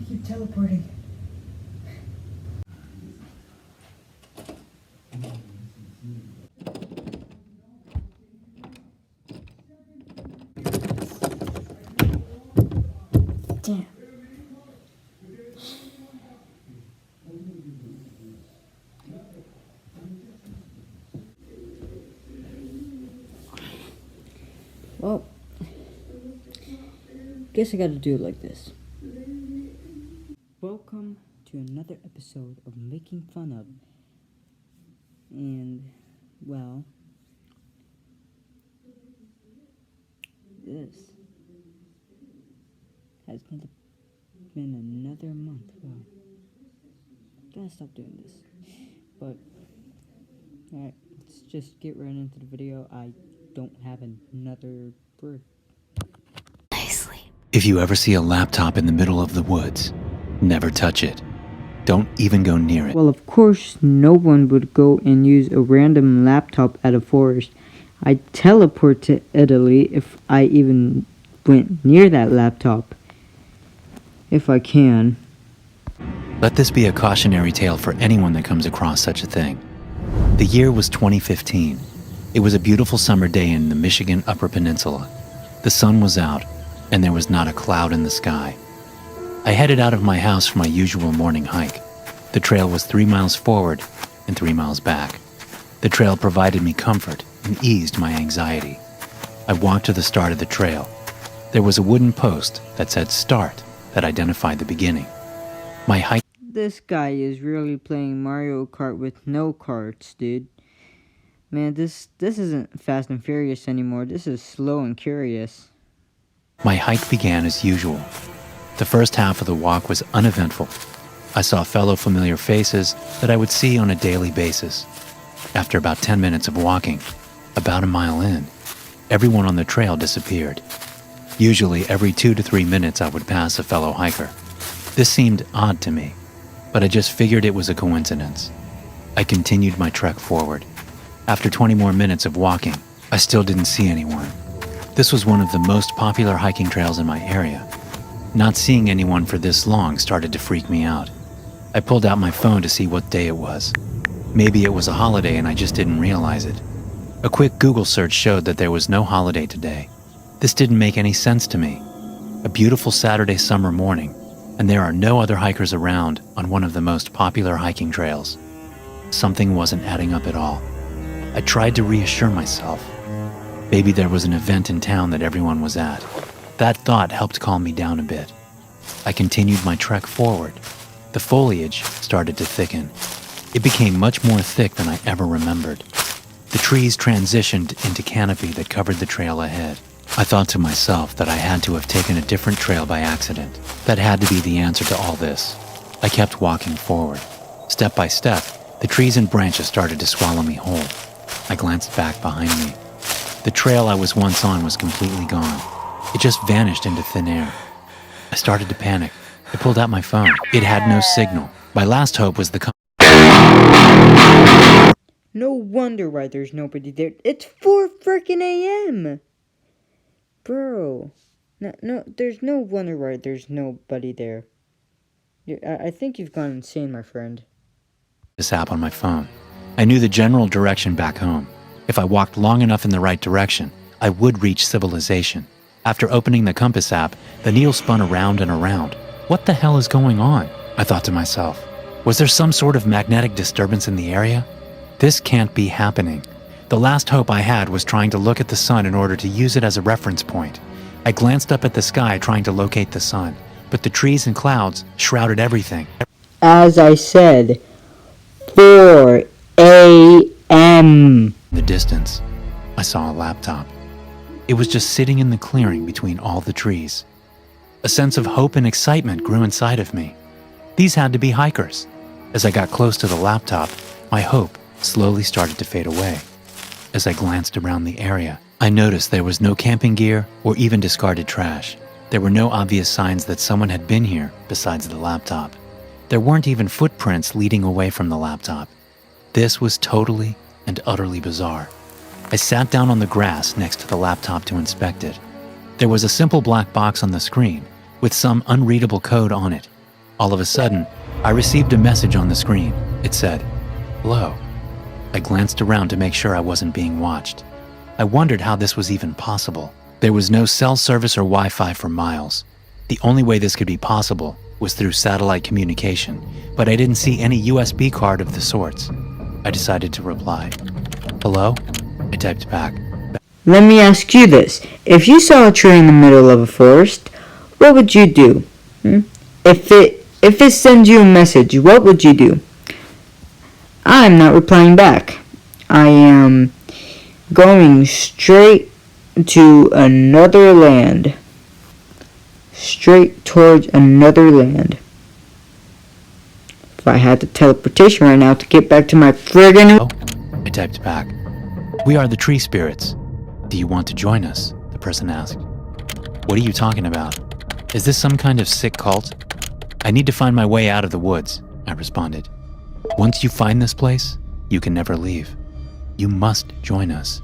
I keep teleporting? Damn. Well, guess I gotta do it like this. Welcome to another episode of Making Fun of. And, well, this has been another month. Wow. Gotta stop doing this. But, alright, let's just get right into the video. I don't have another bird. If you ever see a laptop in the middle of the woods, never touch it. Don't even go near it. Well, of course, no one would go and use a random laptop at a forest. I'd teleport to Italy if I even went near that laptop. If I can. Let this be a cautionary tale for anyone that comes across such a thing. The year was 2015. It was a beautiful summer day in the Michigan Upper Peninsula. The sun was out, and there was not a cloud in the sky. I headed out of my house for my usual morning hike. The trail was 3 miles forward and 3 miles back. The trail provided me comfort and eased my anxiety. I walked to the start of the trail. There was a wooden post that said "Start" that identified the beginning. My hike. This guy is really playing Mario Kart with no carts, dude. Man, this isn't Fast and Furious anymore. This is Slow and Curious. My hike began as usual. The first half of the walk was uneventful. I saw fellow familiar faces that I would see on a daily basis. After about 10 minutes of walking, about a mile in, everyone on the trail disappeared. Usually every 2 to 3 minutes I would pass a fellow hiker. This seemed odd to me, but I just figured it was a coincidence. I continued my trek forward. After 20 more minutes of walking, I still didn't see anyone. This was one of the most popular hiking trails in my area. Not seeing anyone for this long started to freak me out. I pulled out my phone to see what day it was. Maybe it was a holiday and I just didn't realize it. A quick Google search showed that there was no holiday today. This didn't make any sense to me. A beautiful Saturday summer morning, and there are no other hikers around on one of the most popular hiking trails. Something wasn't adding up at all. I tried to reassure myself. Maybe there was an event in town that everyone was at. That thought helped calm me down a bit. I continued my trek forward. The foliage started to thicken. It became much more thick than I ever remembered. The trees transitioned into canopy that covered the trail ahead. I thought to myself that I had to have taken a different trail by accident. That had to be the answer to all this. I kept walking forward. Step by step, the trees and branches started to swallow me whole. I glanced back behind me. The trail I was once on was completely gone. It just vanished into thin air. I started to panic. I pulled out my phone. It had no signal. My last hope was the No wonder why there's nobody there. It's 4 frickin' a.m. Bro. No, there's no wonder why there's nobody there. I think you've gone insane, my friend. This app on my phone. I knew the general direction back home. If I walked long enough in the right direction, I would reach civilization. After opening the compass app, the needle spun around and around. What the hell is going on? I thought to myself. Was there some sort of magnetic disturbance in the area? This can't be happening. The last hope I had was trying to look at the sun in order to use it as a reference point. I glanced up at the sky trying to locate the sun, but the trees and clouds shrouded everything. As I said, 4 a.m. In the distance, I saw a laptop. It was just sitting in the clearing between all the trees. A sense of hope and excitement grew inside of me. These had to be hikers. As I got close to the laptop, my hope slowly started to fade away. As I glanced around the area, I noticed there was no camping gear or even discarded trash. There were no obvious signs that someone had been here besides the laptop. There weren't even footprints leading away from the laptop. This was totally and utterly bizarre. I sat down on the grass next to the laptop to inspect it. There was a simple black box on the screen with some unreadable code on it. All of a sudden, I received a message on the screen. It said, "Hello." I glanced around to make sure I wasn't being watched. I wondered how this was even possible. There was no cell service or Wi-Fi for miles. The only way this could be possible was through satellite communication, but I didn't see any USB card of the sorts. I decided to reply. "Hello?" I typed back. Let me ask you this. If you saw a tree in the middle of a forest, what would you do? If it sends you a message, what would you do? I'm not replying back. I am going straight to another land. Straight towards another land. If I had the teleportation right now to get back to my friggin'... "Oh," I typed back. "We are the tree spirits. Do you want to join us?" the person asked. "What are you talking about? Is this some kind of sick cult?" "I need to find my way out of the woods," I responded. "Once you find this place, you can never leave. You must join us.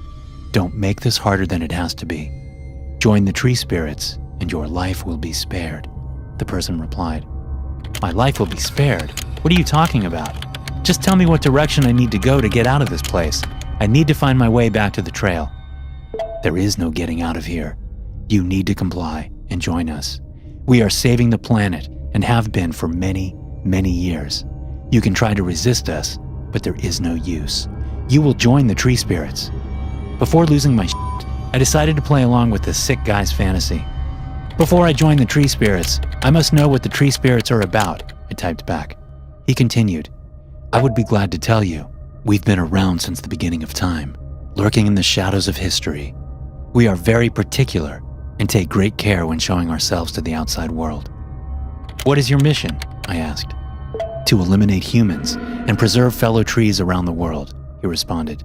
Don't make this harder than it has to be. Join the tree spirits and your life will be spared," the person replied. "My life will be spared? What are you talking about? Just tell me what direction I need to go to get out of this place. I need to find my way back to the trail." "There is no getting out of here. You need to comply and join us. We are saving the planet and have been for many, many years. You can try to resist us, but there is no use. You will join the tree spirits." Before losing my shit, I decided to play along with this sick guy's fantasy. "Before I join the tree spirits, I must know what the tree spirits are about," I typed back. He continued, "I would be glad to tell you. We've been around since the beginning of time, lurking in the shadows of history. We are very particular and take great care when showing ourselves to the outside world." "What is your mission?" I asked. "To eliminate humans and preserve fellow trees around the world," he responded.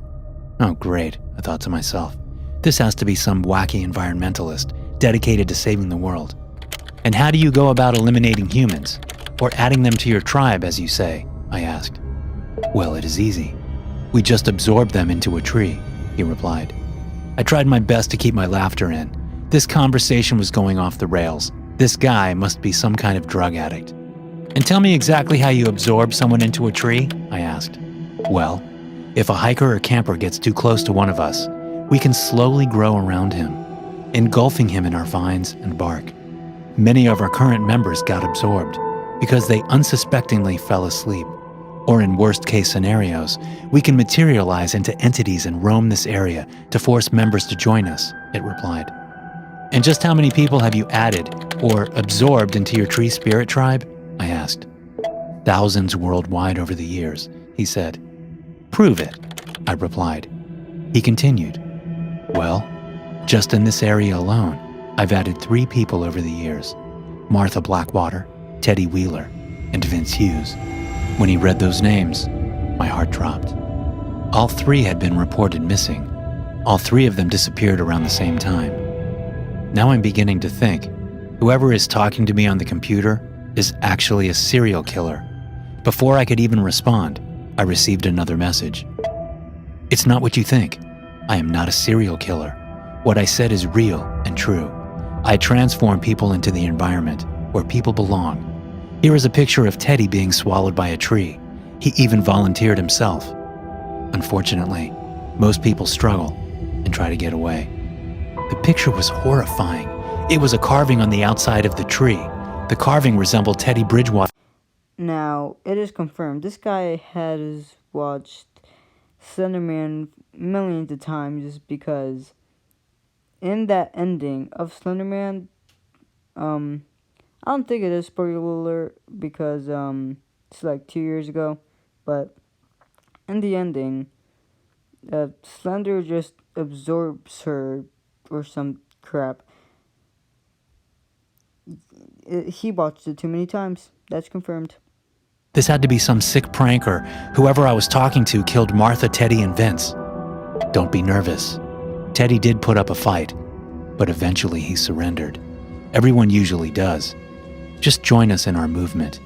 Oh, great, I thought to myself. This has to be some wacky environmentalist dedicated to saving the world. "And how do you go about eliminating humans, or adding them to your tribe, as you say?" I asked. "Well, it is easy. We just absorb them into a tree," he replied. I tried my best to keep my laughter in. This conversation was going off the rails. This guy must be some kind of drug addict. "And tell me exactly how you absorb someone into a tree?" I asked. "Well, if a hiker or camper gets too close to one of us, we can slowly grow around him, engulfing him in our vines and bark. Many of our current members got absorbed because they unsuspectingly fell asleep. Or in worst-case scenarios, we can materialize into entities and roam this area to force members to join us," it replied. "And just how many people have you added or absorbed into your tree spirit tribe?" I asked. "Thousands worldwide over the years," he said. "Prove it," I replied. He continued, "Well, just in this area alone, I've added 3 people over the years: Martha Blackwater, Teddy Wheeler, and Vince Hughes." When he read those names, my heart dropped. All 3 had been reported missing. All 3 of them disappeared around the same time. Now I'm beginning to think, whoever is talking to me on the computer is actually a serial killer. Before I could even respond, I received another message. "It's not what you think. I am not a serial killer. What I said is real and true. I transform people into the environment where people belong. Here is a picture of Teddy being swallowed by a tree. He even volunteered himself. Unfortunately, most people struggle and try to get away." The picture was horrifying. It was a carving on the outside of the tree. The carving resembled Teddy Bridgewater. Now, it is confirmed. This guy has watched Slenderman millions of times just because in that ending of Slenderman, I don't think it is spoiler alert because it's like 2 years ago, but in the ending, Slender just absorbs her or some crap. He watched it too many times. That's confirmed. This had to be some sick prank, or whoever I was talking to killed Martha, Teddy, and Vince. Don't be nervous. Teddy did put up a fight, but eventually he surrendered. Everyone usually does. Just join us in our movement.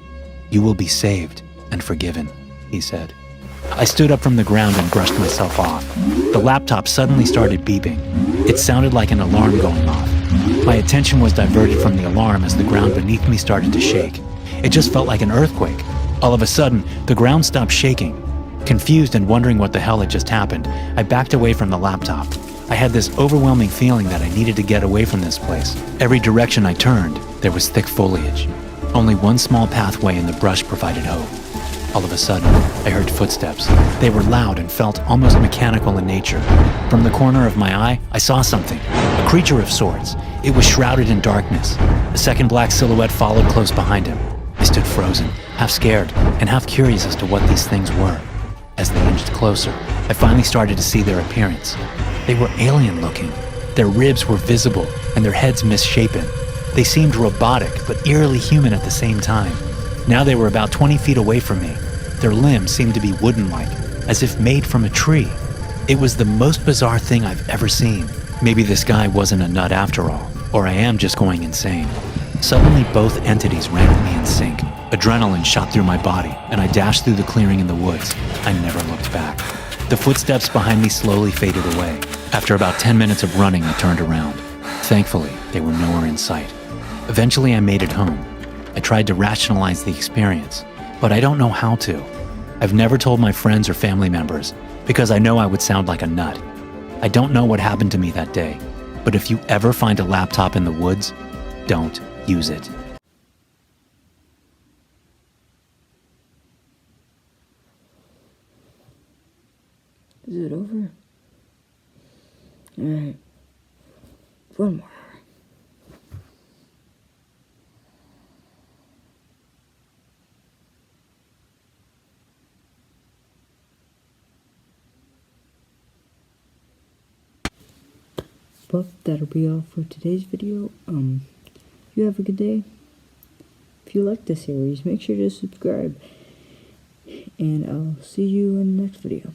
You will be saved and forgiven, he said. I stood up from the ground and brushed myself off. The laptop suddenly started beeping. It sounded like an alarm going off. My attention was diverted from the alarm as the ground beneath me started to shake. It just felt like an earthquake. All of a sudden, the ground stopped shaking. Confused and wondering what the hell had just happened, I backed away from the laptop. I had this overwhelming feeling that I needed to get away from this place. Every direction I turned, there was thick foliage. Only one small pathway in the brush provided hope. All of a sudden, I heard footsteps. They were loud and felt almost mechanical in nature. From the corner of my eye, I saw something. A creature of sorts. It was shrouded in darkness. A second black silhouette followed close behind him. I stood frozen, half scared and half curious as to what these things were. As they inched closer, I finally started to see their appearance. They were alien-looking. Their ribs were visible and their heads misshapen. They seemed robotic but eerily human at the same time. Now they were about 20 feet away from me. Their limbs seemed to be wooden-like, as if made from a tree. It was the most bizarre thing I've ever seen. Maybe this guy wasn't a nut after all, or I am just going insane. Suddenly, both entities ran at me in sync. Adrenaline shot through my body, and I dashed through the clearing in the woods. I never looked back. The footsteps behind me slowly faded away. After about 10 minutes of running, I turned around. Thankfully, they were nowhere in sight. Eventually, I made it home. I tried to rationalize the experience, but I don't know how to. I've never told my friends or family members because I know I would sound like a nut. I don't know what happened to me that day, but if you ever find a laptop in the woods, don't use it. Is it over? Alright. One more. Well, that'll be all for today's video. You have a good day. If you like this series, make sure to subscribe. And I'll see you in the next video.